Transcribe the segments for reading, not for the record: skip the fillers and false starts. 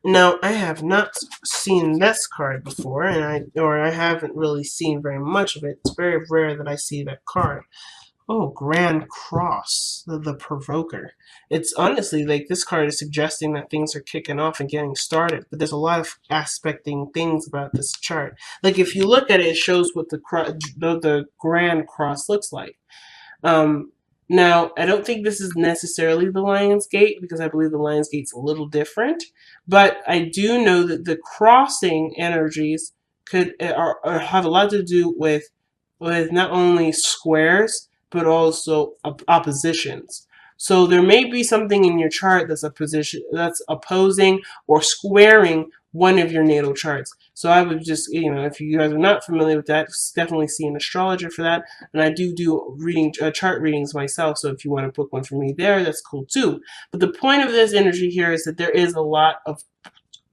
Now, I have not seen this card before, and I haven't really seen very much of it. It's very rare that I see that card. Oh, Grand Cross, the Provoker. It's honestly like this card is suggesting that things are kicking off and getting started, but there's a lot of aspecting things about this chart. Like if you look at it, it shows what the Grand Cross looks like. Um, Now, I don't think this is necessarily the Lion's Gate because I believe the Lion's Gate's a little different, but I do know that the crossing energies have a lot to do with not only squares but also oppositions. So there may be something in your chart that's a position that's opposing or squaring one of your natal charts. So I would just, if you guys are not familiar with that, definitely see an astrologer for that. And I do chart readings myself. So if you want to book one for me there, that's cool too. But the point of this energy here is that there is a lot of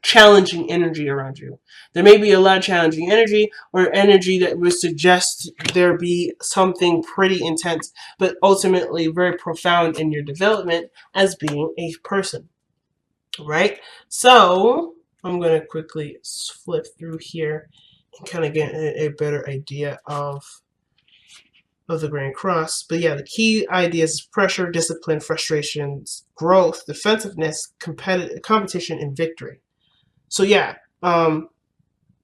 challenging energy around you. There may be a lot of challenging energy or energy that would suggest there be something pretty intense, but ultimately very profound in your development as being a person, right? So I'm going to quickly flip through here and kind of get a better idea of the Grand Cross. But yeah, the key ideas is pressure, discipline, frustrations, growth, defensiveness, competition, and victory. So yeah,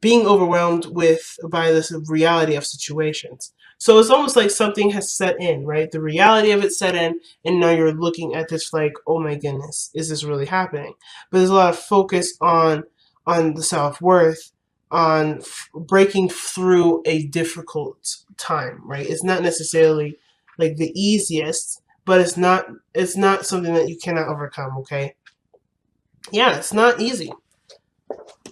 being overwhelmed by this reality of situations. So it's almost like something has set in, right? The reality of it set in, and now you're looking at this like, oh my goodness, is this really happening? But there's a lot of focus on the self-worth, on breaking through a difficult time, right? It's not necessarily like the easiest, but it's not something that you cannot overcome, okay? Yeah, it's not easy.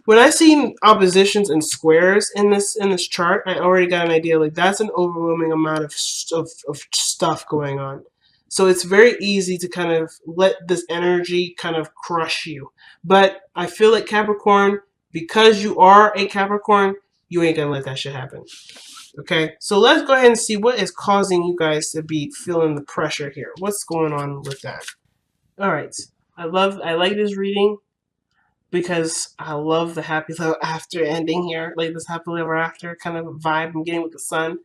When I see oppositions and squares in this chart, I already got an idea. Like that's an overwhelming amount of stuff going on. So it's very easy to kind of let this energy kind of crush you. But I feel like Capricorn, because you are a Capricorn, you ain't gonna let that shit happen. Okay, so let's go ahead and see what is causing you guys to be feeling the pressure here. What's going on with that? All right, I like this reading because I love the happy ever after ending here, like this happily ever after kind of vibe I'm getting with the sun.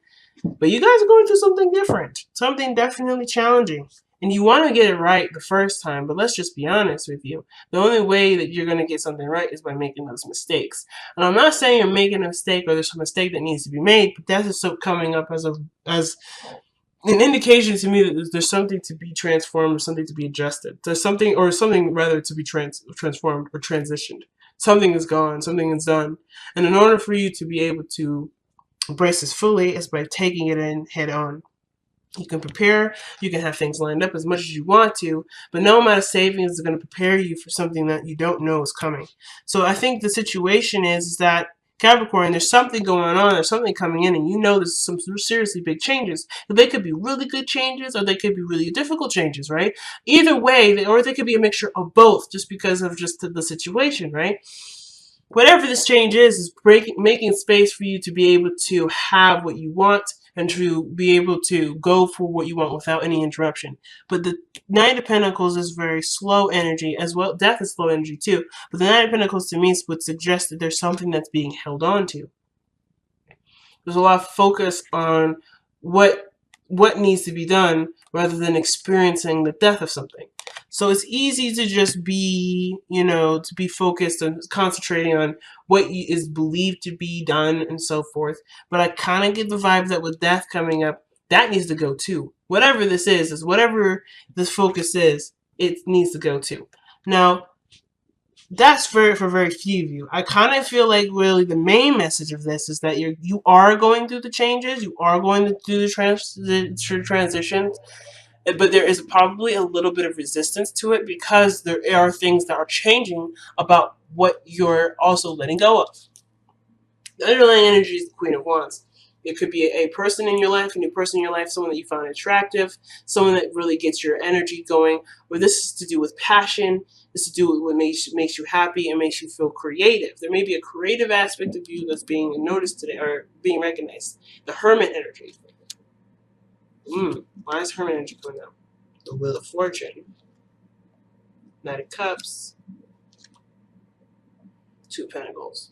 But you guys are going through something different, something definitely challenging. And you want to get it right the first time, but let's just be honest with you. The only way that you're going to get something right is by making those mistakes. And I'm not saying you're making a mistake or there's a mistake that needs to be made, but that's just so coming up as an indication to me that there's something to be transformed or something to be adjusted. There's something rather to be transformed or transitioned. Something is gone, something is done. And in order for you to be able to embrace this fully is by taking it in head on. You can prepare, you can have things lined up as much as you want to, but no amount of savings is going to prepare you for something that you don't know is coming. So I think the situation is that Capricorn, there's something going on, there's something coming in, and you know there's some seriously big changes. They could be really good changes, or they could be really difficult changes, right? Either way, or they could be a mixture of both, just because of just the situation, right? Whatever this change is making space for you to be able to have what you want and to be able to go for what you want without any interruption. But the Knight of Pentacles is very slow energy as well. Death is slow energy too. But the Knight of Pentacles to me would suggest that there's something that's being held on to. There's a lot of focus on what needs to be done rather than experiencing the death of something. So it's easy to just be, to be focused and concentrating on what is believed to be done and so forth. But I kind of get the vibe that with death coming up, that needs to go too. Whatever this is whatever this focus is, it needs to go too. Now, that's for very few of you. I kind of feel like really the main message of this is that you are going through the changes, you are going to do the transitions, but there is probably a little bit of resistance to it because there are things that are changing about what you're also letting go of. The underlying energy is the Queen of Wands. It could be a person in your life, a new person in your life, someone that you find attractive, someone that really gets your energy going, or this is to do with passion, this is to do with what makes you happy and makes you feel creative. There may be a creative aspect of you that's being noticed today or being recognized. The Hermit energy. Why is Hermit energy going up? The Wheel of Fortune. Knight of Cups, Two of Pentacles.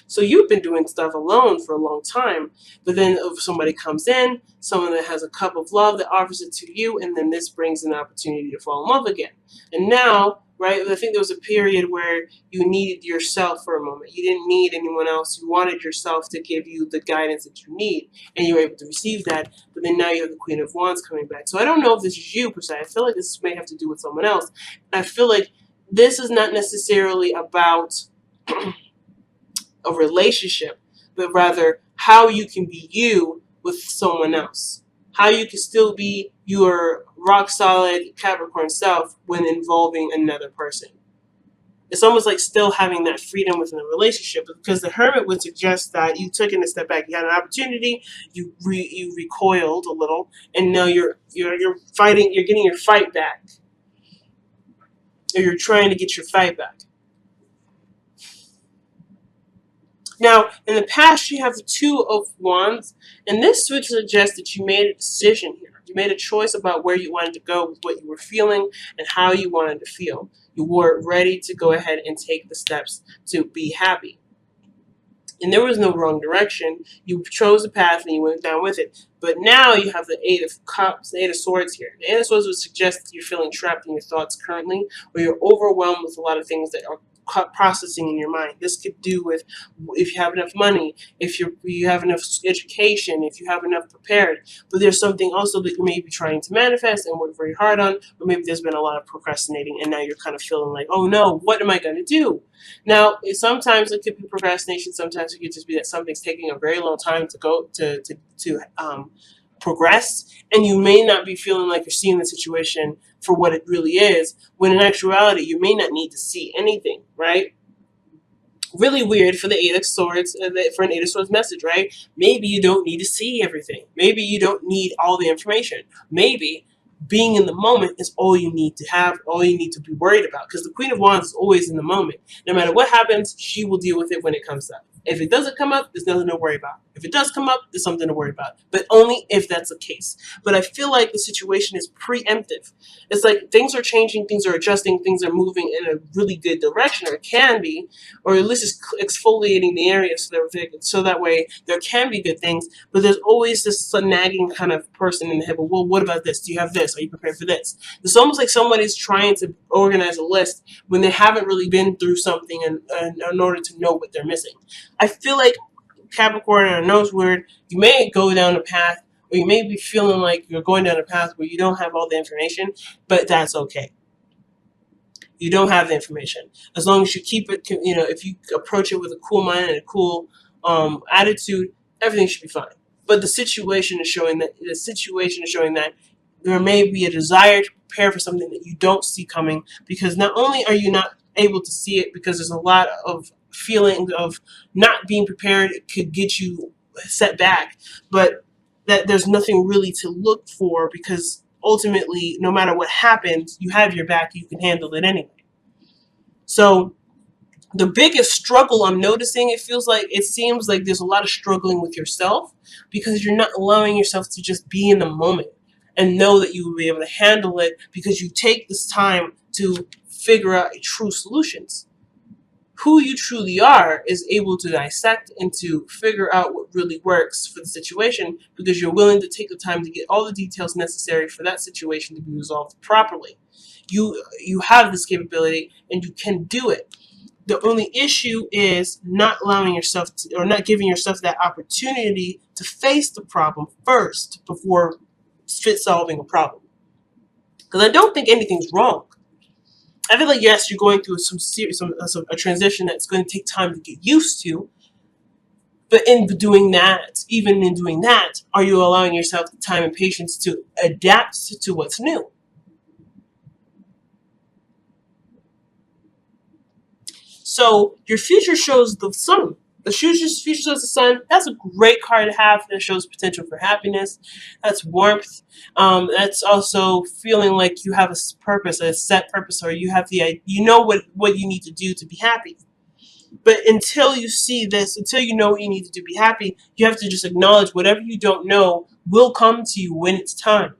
So you've been doing stuff alone for a long time, but then if somebody comes in, someone that has a cup of love that offers it to you, and then this brings an opportunity to fall in love again. And now, right, I think there was a period where you needed yourself for a moment. You didn't need anyone else. You wanted yourself to give you the guidance that you need, and you were able to receive that. But then now you have the Queen of Wands coming back. So I don't know if this is you per se. I feel like this may have to do with someone else. I feel like this is not necessarily about a relationship, but rather how you can be you with someone else. How you can still be your rock solid Capricorn self when involving another person. It's almost like still having that freedom within a relationship, because the Hermit would suggest that you took it a step back. You had an opportunity, you recoiled a little, and now you're fighting. You're getting your fight back, or you're trying to get your fight back. Now, in the past, you have the Two of Wands, and this would suggest that you made a decision here. You made a choice about where you wanted to go with what you were feeling and how you wanted to feel. You were ready to go ahead and take the steps to be happy. And there was no wrong direction. You chose a path and you went down with it. But now you have the Eight of Cups, the Eight of Swords here. The Eight of Swords would suggest that you're feeling trapped in your thoughts currently, or you're overwhelmed with a lot of things that are processing in your mind. This could do with if you have enough money, if you have enough education, if you have enough prepared. But there's something also that you may be trying to manifest and work very hard on, but maybe there's been a lot of procrastinating, and now you're kind of feeling like, oh no, what am I going to do? Now, sometimes it could be procrastination. Sometimes it could just be that something's taking a very long time to go to progress, and you may not be feeling like you're seeing the situation for what it really is, when in actuality you may not need to see anything, right? Really weird for the Eight of Swords, for an Eight of Swords message, right? Maybe you don't need to see everything. Maybe you don't need all the information. Maybe being in the moment is all you need to have, all you need to be worried about, because the Queen of Wands is always in the moment. No matter what happens, she will deal with it when it comes up. If it doesn't come up, there's nothing to worry about. If it does come up, there's something to worry about. But only if that's the case. But I feel like the situation is preemptive. It's like things are changing, things are adjusting, things are moving in a really good direction, or it can be, or at least it's exfoliating the area so that way there can be good things. But there's always this nagging kind of person in the head. Well, what about this? Do you have this? Are you prepared for this? It's almost like somebody's trying to organize a list when they haven't really been through something in order to know what they're missing. I feel like Capricorn, and I know it's weird, you may go down a path, or you may be feeling like you're going down a path where you don't have all the information, but that's okay. You don't have the information. As long as you keep it, if you approach it with a cool mind and a cool attitude, everything should be fine. But the situation is showing that there may be a desire to prepare for something that you don't see coming, because not only are you not able to see it because there's a lot of feeling of not being prepared, it could get you set back, but that there's nothing really to look for, because ultimately, no matter what happens, you have your back, you can handle it anyway. So the biggest struggle I'm noticing, it seems like there's a lot of struggling with yourself, because you're not allowing yourself to just be in the moment and know that you will be able to handle it, because you take this time to figure out true solutions. Who you truly are is able to dissect and to figure out what really works for the situation, because you're willing to take the time to get all the details necessary for that situation to be resolved properly. You have this capability and you can do it. The only issue is not allowing yourself to, or not giving yourself that opportunity to face the problem first before solving a problem. Because I don't think anything's wrong. I feel like, yes, you're going through a transition that's going to take time to get used to. But even in doing that, are you allowing yourself the time and patience to adapt to what's new? So your future shows the sun. The future shows the sun. That's a great card to have. That shows potential for happiness. That's warmth. That's also feeling like you have a purpose, a set purpose, or you have what you need to do to be happy. But until you see this, until you know what you need to do to be happy, you have to just acknowledge whatever you don't know will come to you when it's time.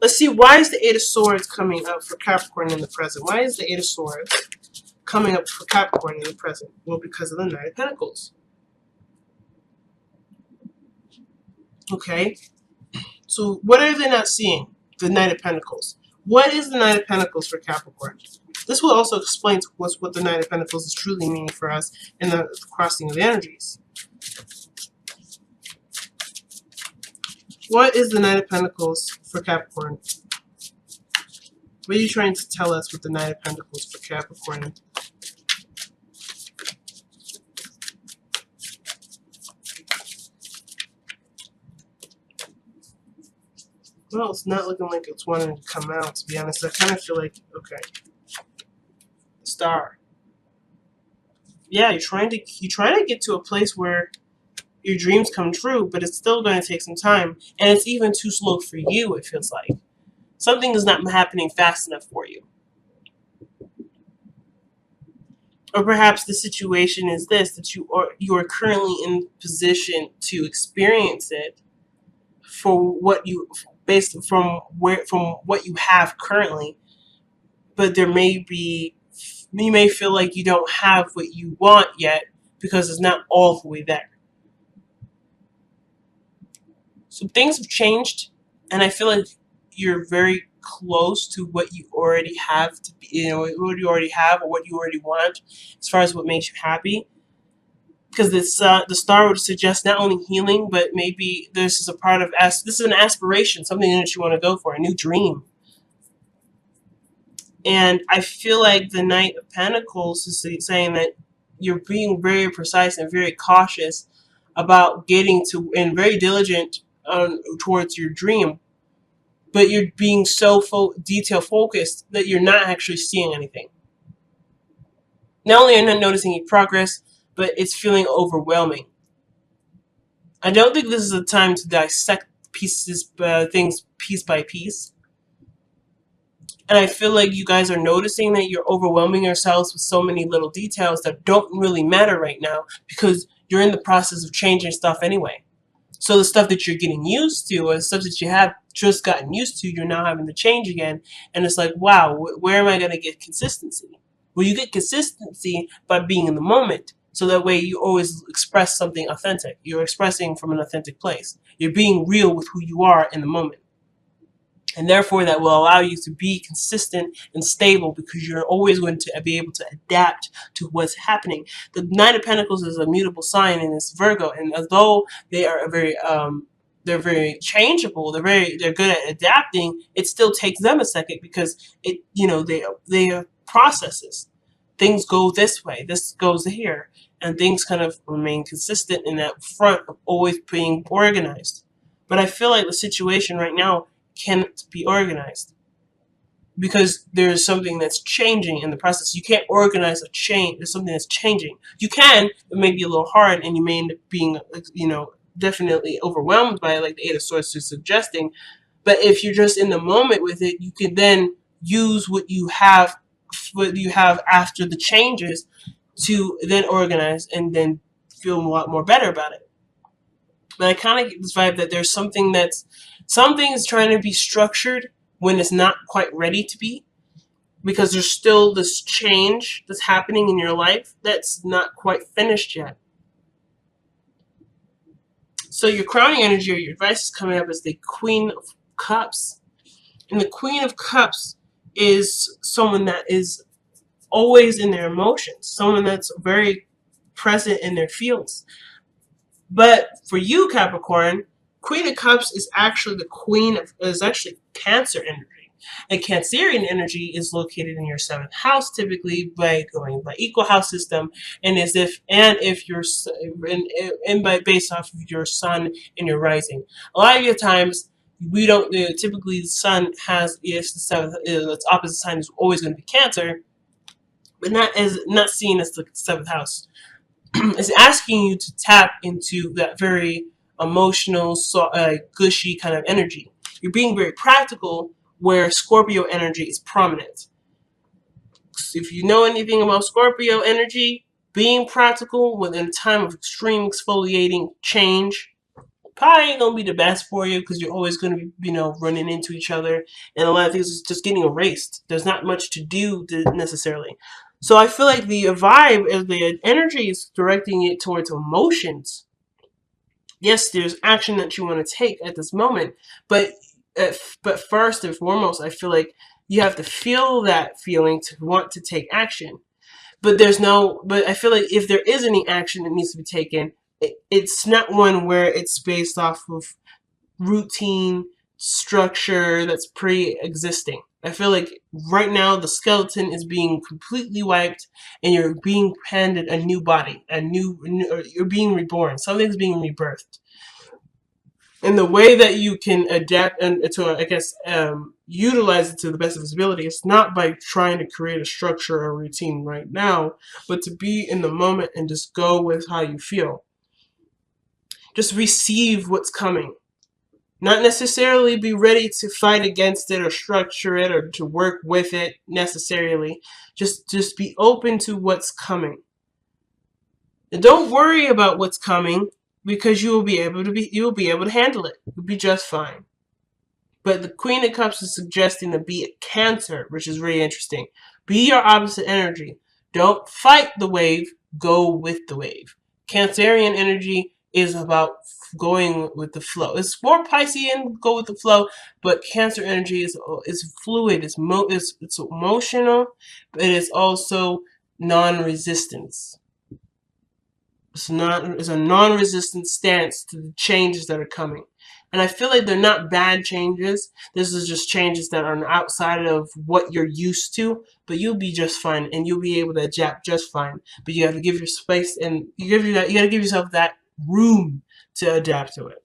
Let's see, why is the Eight of Swords coming up for Capricorn in the present? Why is the Eight of Swords coming up for Capricorn in the present? Well, because of the Knight of Pentacles. Okay, so what are they not seeing? The Knight of Pentacles. What is the Knight of Pentacles for Capricorn? This will also explain what the Knight of Pentacles is truly meaning for us in the crossing of the energies. What is the Knight of Pentacles for Capricorn? What are you trying to tell us with the Knight of Pentacles for Capricorn? Well, it's not looking like it's wanting to come out, to be honest. I kind of feel like, okay. Star. Yeah, you're trying to get to a place where your dreams come true, but it's still going to take some time. And it's even too slow for you, it feels like. Something is not happening fast enough for you. Or perhaps the situation is this, that you are currently in position to experience it for what you based from what you have currently, but there may be, you may feel like you don't have what you want yet because it's not all the way there. So things have changed, and I feel like you're very close to what you already have to be, what you already have or what you already want as far as what makes you happy. Because the star would suggest not only healing, but maybe this is a part of this is an aspiration, something that you want to go for, a new dream. And I feel like the Knight of Pentacles is saying that you're being very precise and very cautious about getting to, and very diligent towards your dream, but you're being so detail focused that you're not actually seeing anything. Not only are you not noticing any progress, but it's feeling overwhelming. I don't think this is a time to dissect things piece by piece. And I feel like you guys are noticing that you're overwhelming yourselves with so many little details that don't really matter right now because you're in the process of changing stuff anyway. So the stuff that you're getting used to, or the stuff that you have just gotten used to, you're now having to change again. And it's like, wow, where am I going to get consistency? Well, you get consistency by being in the moment. So that way you always express something authentic. You're expressing from an authentic place. You're being real with who you are in the moment. And therefore that will allow you to be consistent and stable because you're always going to be able to adapt to what's happening. The Knight of Pentacles is a mutable sign and it's Virgo, and although they are they're very changeable, they're good at adapting, it still takes them a second because they are processes. Things go this way, this goes here, and things kind of remain consistent in that front of always being organized. But I feel like the situation right now can't be organized because there's something that's changing in the process. You can't organize a change. There's something that's changing. You can, it may be a little hard, and you may end up being, definitely overwhelmed by it, like the Eight of Swords is suggesting. But if you're just in the moment with it, you can then use what you have after the changes to then organize and then feel a lot more better about it. But I kind of get this vibe that there's something is trying to be structured when it's not quite ready to be, because there's still this change that's happening in your life that's not quite finished yet. So your crowning energy or your advice is coming up as the Queen of Cups. And the Queen of Cups is someone that is always in their emotions, someone that's very present in their feels. But for you, Capricorn, Queen of Cups is actually actually Cancer energy. And Cancerian energy is located in your 7th house, typically by going by equal house system, and if you're based off of your sun and your rising. A lot of your times we don't typically the sun has the 7th, its opposite sign is always going to be Cancer, but not seen as the 7th house. It's asking you to tap into that very emotional, gushy kind of energy. You're being very practical, where Scorpio energy is prominent. So if you know anything about Scorpio energy, being practical within a time of extreme exfoliating change, probably ain't gonna be the best for you because you're always gonna be, running into each other, and a lot of things is just getting erased. There's not much to do necessarily. So I feel like the vibe is the energy is directing it towards emotions. Yes, there's action that you want to take at this moment, but but first and foremost, I feel like you have to feel that feeling to want to take action. But I feel like if there is any action that needs to be taken, it's not one where it's based off of routine structure that's pre-existing. I feel like right now the skeleton is being completely wiped, and you're being handed a new body, you're being reborn. Something's being rebirthed, and the way that you can adapt and to, I guess, utilize it to the best of its ability is not by trying to create a structure or routine right now, but to be in the moment and just go with how you feel. Just receive what's coming. Not necessarily be ready to fight against it or structure it or to work with it necessarily. Just be open to what's coming. And don't worry about what's coming, because you will be able to handle it. You'll be just fine. But the Queen of Cups is suggesting to be a Cancer, which is really interesting. Be your opposite energy. Don't fight the wave, go with the wave. Cancerian energy is about going with the flow. It's more Piscean, go with the flow, but Cancer energy is fluid, it's emotional, but it is also non-resistance. It's a non-resistant stance to the changes that are coming. And I feel like they're not bad changes. This is just changes that are outside of what you're used to, but you'll be just fine and you'll be able to adapt just fine. But you have to give your space, and you gotta give yourself that room to adapt to it.